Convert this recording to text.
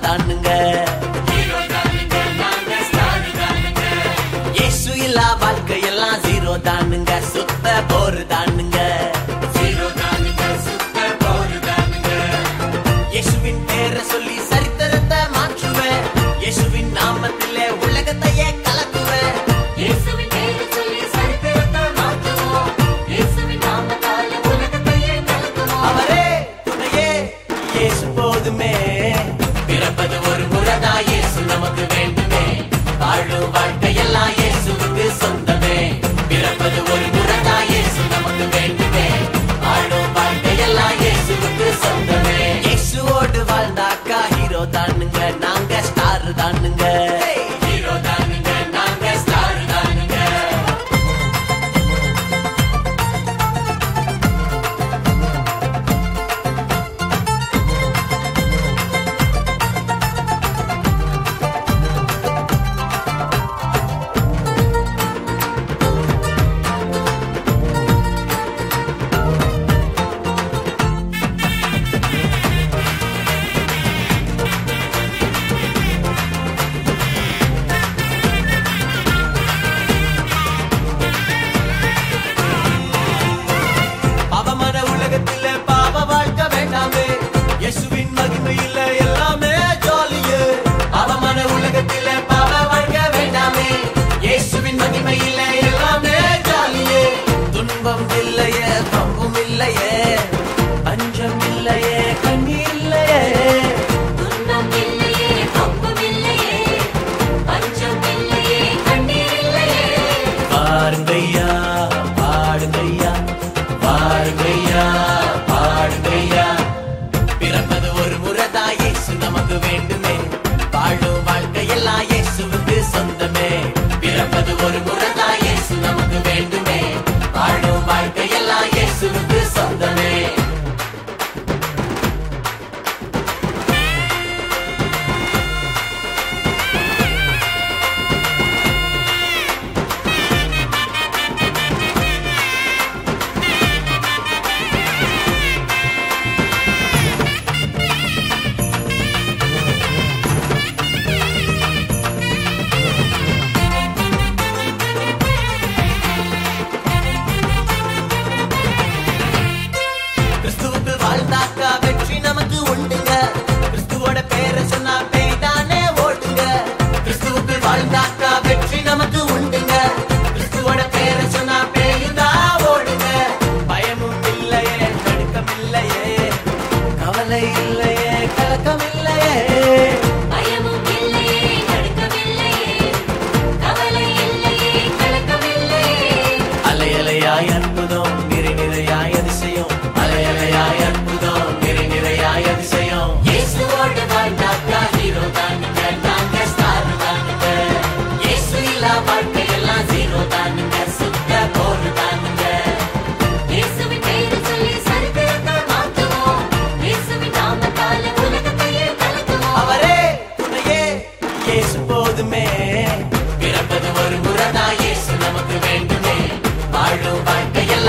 தானுங்க. இயேசு இல்லா வாழ்க்கையெல்லாம் ஜீரோ தானுங்க, சுத்த போரு தானுங்க. இயேசுவின் பேரை சொல்லி சரித்திரத்தை மாற்றுவேன், இயேசுவின் நாமத்திலே உலகத்தையே கலக்குவேன். இயேசுவின் பேரை சொல்லி சரித்திரத்தை மாற்றுவோம், இயேசுவின் நாமத்தால உலகத்தையே கலக்குவோம். அவரே துணையே இயேசு போதுமே, பிறப்பது ஒரு முறைதான் இயேசு நமக்கு வேண்டுமே, வாழும் வாழ்க்கையெல்லாம் இயேசுவுக்கு சொந்தமே. பிறப்பது ஒரு முறைதான் இயேசு நமக்கு வேண்டுமே, வாழும் வாழ்க்கையெல்லாம் இயேசுவுக்கு சொந்தமே. இயேசுவோடு வாழ்ந்தாக்கா ஹீரோ தானுங்க, நாங்க ஸ்டார் தானுங்க. ஹீரோ தானுங்க, நாங்க ஸ்டார் தானுங்க. பாவமான உலகத்தில பாவ வாழ்க்கை வேண்டாமே, இயேசுவின் மகிமையில எல்லாமே ஜாலியே. பாவமான உலகத்தில பாவ வாழ்க்கை வேண்டாமே, இயேசுவின் மகிமையில எல்லாமே ஜாலியே. துன்பம் இல்லையே, பம்பும் இல்லையே, பஞ்சம் இல்லையே, கண்ணீர் இல்லையே. துன்பம் இல்லையே, பம்பம் இல்லையே, பஞ்சம் இல்லையே, கண்ணீர் இல்லையே. பாருங்கய்யா பாடுங்கய்யா, பாருங்கய்யா பாடுங்கய்யா. பிறப்பது ஒரு முறைதான் இயேசு நமக்கு வேண்டுமே, வாழும் வாழ்க்கையெல்லாம் இயேசுவுக்கு சொந்தமே. பிறப்பது ஒரு முறைதான் இயேசு நமக்கு வேண்டுமே, வாழும் வாழ்க்கையெல்லாம் இயேசுவுக்கு சொந்தமே. கிறிஸ்துவுக்கு வாழ்ந்தாக்கா வெற்றி நமக்கு உண்டுங்க, கிறிஸ்துவோட பேரை சொன்னா பேய்தானே ஓடுங்க. கிறிஸ்துவுக்கு வாழ்ந்தாக்கா வெற்றி நமக்கு உண்டுங்க, கிறிஸ்துவோட பேரை சொன்னா பேய்தான் ஓடுங்க. பயமும் இல்லையே, நடுக்கம் இல்லையே, கவலை இல்லையே, கலக்கம் இல்லையே. பயமும் இல்லையே, நடுக்கம் இல்லையே, கவலை இல்லையே, கலக்கம் இல்லையே. அலையலையாய் அற்புதம், நிறை நிறையாய் அதிசயம், அலையலையாய் அற்புதம், நிறை நிறையாய் அதிசயம். இயேசுவோடு வாழ்ந்தாக்கா ஹீரோ தானுங்க, நாங்க ஸ்டார் தானுங்க. இயேசு இல்லா வாழ்க்கையெல்லாம் ஜீரோ தானுங்க, சுத்த போரு தானுங்க. இயேசுவின் பேரை சொல்லி சரித்திரத்தை மாற்றுவோம், இயேசுவின் நாமத்தால உலகத்தையே கலக்குவோம். அவரே துணையே இயேசு போதுமே, பிறப்பது ஒரு முறைதான் இயேசு நமக்கு வேண்டுமே, வாழும் வாழ்க்கையெல்லாம்